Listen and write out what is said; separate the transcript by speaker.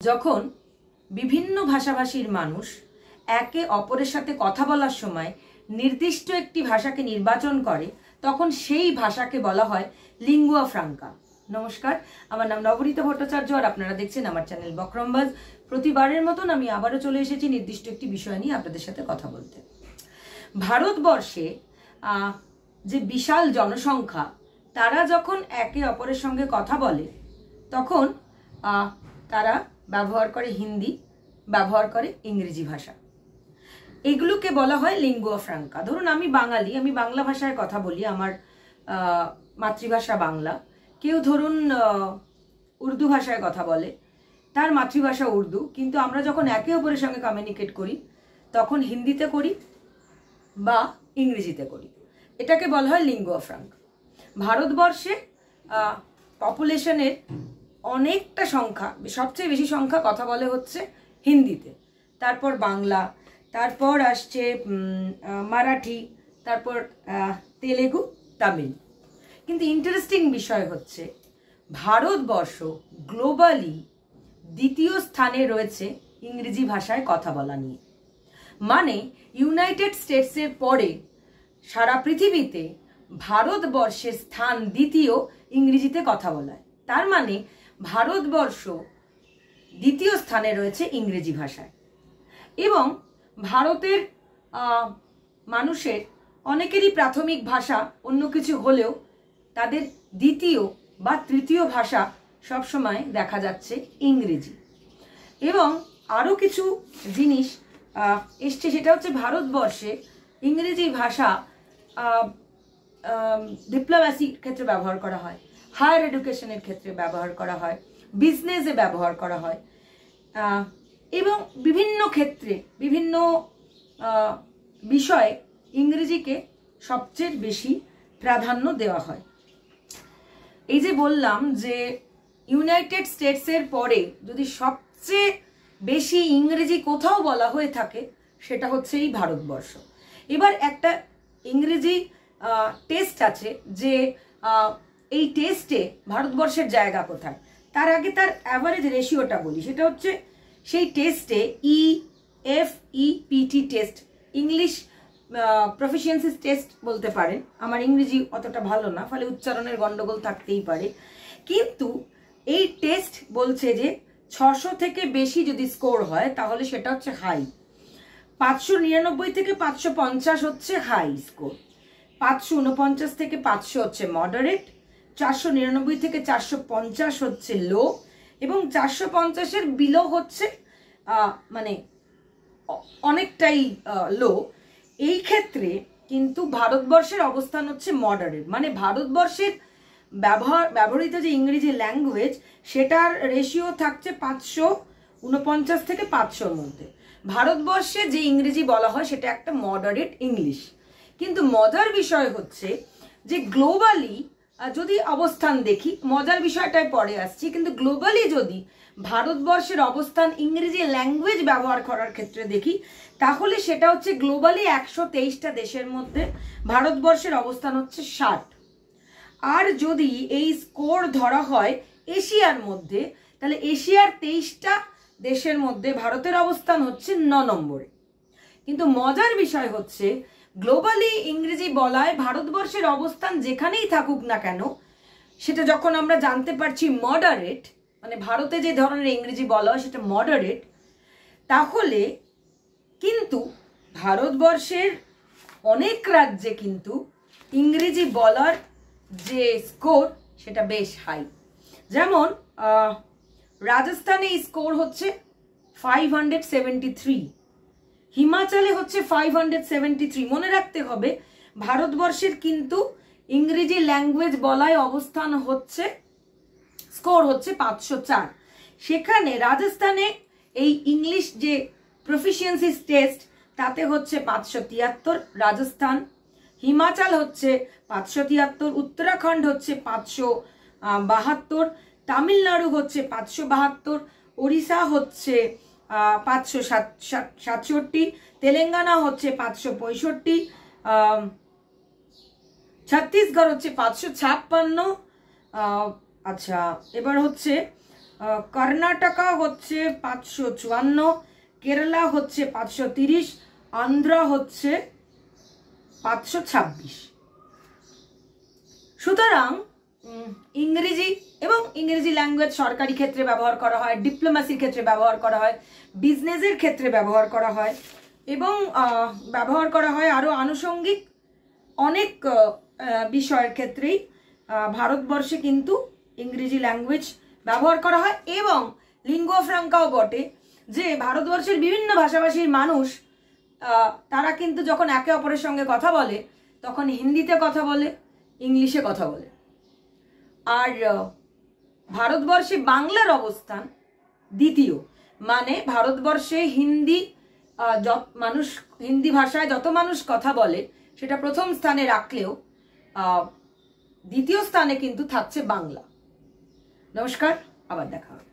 Speaker 1: যখন বিভিন্ন ভাষাভাষীর মানুষ একে অপরের সাথে কথা বলার সময় নির্দিষ্ট একটি ভাষাকে নির্বাচন করে তখন সেই ভাষাকে বলা হয় লিঙ্গুয়া ফ্রাঙ্কা। নমস্কার, আমার নাম নবনীতা ভট্টাচার্য আর আপনারা দেখছেন আমার চ্যানেল বকরমবাজ। প্রতিবারের মতন আমি আবারও চলে এসেছি নির্দিষ্ট একটি বিষয় নিয়ে আপনাদের সাথে কথা বলতে। ভারতবর্ষে যে বিশাল জনসংখ্যা, তারা যখন একে অপরের সঙ্গে কথা বলে তখন তারা ব্যবহার করে হিন্দি, ব্যবহার করে ইংরেজি ভাষা। এগুলোকে বলা হয় লিঙ্গুয়া ফ্রাঙ্কা। ধরুন আমি বাঙালি, আমি বাংলা ভাষায় কথা বলি, আমার মাতৃভাষা বাংলা। কেউ ধরুন উর্দু ভাষায় কথা বলে, তার মাতৃভাষা উর্দু, কিন্তু আমরা যখন একে অপরের সঙ্গে কমিউনিকেট করি তখন হিন্দিতে করি বা ইংরেজিতে করি। এটাকে বলা হয় লিঙ্গুয়া ফ্রাঙ্কা। ভারতবর্ষে পপুলেশনের অনেকটা সংখ্যা, সবচেয়ে বেশি সংখ্যা কথা বলে হচ্ছে হিন্দিতে, তারপর বাংলা, তারপর আসছে মারাঠি, তারপর তেলেগু, তামিল। কিন্তু ইন্টারেস্টিং বিষয় হচ্ছে ভারতবর্ষ গ্লোবালি দ্বিতীয় স্থানে রয়েছে ইংরেজি ভাষায় কথা বলা নিয়ে। মানে ইউনাইটেড স্টেটসের পরে সারা পৃথিবীতে ভারতবর্ষের স্থান দ্বিতীয় ইংরেজিতে কথা বলায়। তার মানে ভারতবর্ষ দ্বিতীয় স্থানে রয়েছে ইংরেজি ভাষায়। এবং ভারতের মানুষের অনেকেরই প্রাথমিক ভাষা অন্য কিছু হলেও তাদের দ্বিতীয় বা তৃতীয় ভাষা সবসময় দেখা যাচ্ছে ইংরেজি। এবং আরও কিছু জিনিস এসছে, সেটা হচ্ছে ভারতবর্ষে ইংরেজি ভাষা ডিপ্লোম্যাসির ক্ষেত্রে ব্যবহার করা হয়, হায়ার এডুকেশনের ক্ষেত্রে ব্যবহার করা হয়, বিজনেসে ব্যবহার করা হয়, এবং বিভিন্ন ক্ষেত্রে বিভিন্ন বিষয়ে ইংরেজিকে সবচেয়ে বেশি প্রাধান্য দেওয়া হয়। এই যে বললাম যে ইউনাইটেড স্টেটসের পরে যদি সবচেয়ে বেশি ইংরেজি কোথাও বলা হয়ে থাকে সেটা হচ্ছে এই ভারতবর্ষ। এবার একটা ইংরেজি টেস্ট আছে, যে এই টেস্টে ভারতবর্ষের জায়গা কোথায়। তার আগে তার অ্যাভারেজ রেশিওটা বলি। সেটা হচ্ছে সেই টেস্টে EFEPT test, English proficiency test বলতে পারেন। আমার ইংরেজি অতটা ভালো না, ফলে উচ্চারণের গন্ডগোল থাকতেই পারে, কিন্তু এই টেস্ট বলছে যে 600 থেকে বেশি যদি স্কোর হয় তাহলে সেটা হচ্ছে হাই। 599 থেকে 550 হচ্ছে হাই স্কোর, 549 থেকে 500 হচ্ছে মডারেট, 499 থেকে 450 হচ্ছে লো, এবং 450-এর বিলো হচ্ছে মানে অনেকটাই লো। এই ক্ষেত্রে কিন্তু ভারতবর্ষের অবস্থান হচ্ছে মডারেট। মানে ভারতবর্ষের ব্যবহৃত যে ইংরেজি ল্যাঙ্গুয়েজ, সেটার রেশিও থাকছে 549 থেকে 500-র মধ্যে। ভারতবর্ষে যে ইংরেজি বলা হয় সেটা একটা মডারেট ইংলিশ। কিন্তু মজার বিষয় হচ্ছে যে গ্লোবালি যদি অবস্থান দেখি, মজার বিষয়টায় পরে আসছি, কিন্তু গ্লোবালি যদি ভারতবর্ষের অবস্থান ইংরেজি ল্যাঙ্গুয়েজ ব্যবহার করার ক্ষেত্রে দেখি তাহলে সেটা হচ্ছে গ্লোবালি 123টা দেশের মধ্যে ভারতবর্ষের অবস্থান হচ্ছে 60। আর যদি এই স্কোর ধরা হয় এশিয়ার মধ্যে, তাহলে এশিয়ার 23টা দেশের মধ্যে ভারতের অবস্থান হচ্ছে 9 নম্বরে। কিন্তু মজার বিষয় হচ্ছে গ্লোবালি ইংরেজি বলায় ভারতবর্ষের অবস্থান যেখানেই থাকুক না কেন, সেটা যখন আমরা জানতে পারছি মডারেট, মানে ভারতে যে ধরনের ইংরেজি বলা হয় সেটা মডারেট, তাহলে কিন্তু ভারতবর্ষের অনেক রাজ্যে কিন্তু ইংরেজি বলার যে স্কোর সেটা বেশ হাই। যেমন রাজস্থানে স্কোর হচ্ছে 573, হিমাচলে হচ্ছে 573। মনে রাখতে হবে ভারতবর্ষের কিন্তু ইংরেজি ল্যাঙ্গুয়েজ বলায় অবস্থান হচ্ছে, স্কোর হচ্ছে 504। সেখানে রাজস্থানে এই ইংলিশ যে প্রফিসিয়েন্সি টেস্ট তাতে হচ্ছে 573 রাজস্থান, হিমাচল হচ্ছে 573, উত্তরাখণ্ড হচ্ছে 572, তামিলনাড়ু হচ্ছে 572, ওড়িশা হচ্ছে 567, তেলেঙ্গানা হচ্ছে 565, ছত্তিশগড় হচ্ছে 556। আচ্ছা, এবার হচ্ছে কর্ণাটকা হচ্ছে 554, কেরালা হচ্ছে 530, আন্ধ্রা হচ্ছে 526। সুতরাং ইংরেজি এবং ইংরেজি ল্যাঙ্গুয়েজ সরকারি ক্ষেত্রে ব্যবহার করা হয়, ডিপ্লোম্যাসির ক্ষেত্রে ব্যবহার করা হয়, বিজনেসের ক্ষেত্রে ব্যবহার করা হয় এবং ব্যবহার করা হয় আরও আনুষঙ্গিক অনেক বিষয়ের ক্ষেত্রেই ভারতবর্ষে কিন্তু ইংরেজি ল্যাঙ্গুয়েজ ব্যবহার করা হয়। এবং লিঙ্গুয়া ফ্রাঙ্কাও বটে যে ভারতবর্ষের বিভিন্ন ভাষাভাষীর মানুষ তারা কিন্তু যখন একে অপরের সঙ্গে কথা বলে তখন হিন্দিতে কথা বলে, ইংলিশে কথা বলে। আর ভারতবর্ষে বাংলার অবস্থান দ্বিতীয়, মানে ভারতবর্ষে হিন্দি হিন্দি ভাষায় যত মানুষ কথা বলে সেটা প্রথম স্থানে রাখলেও দ্বিতীয় স্থানে কিন্তু থাকছে বাংলা। নমস্কার, আবার দেখা হবে।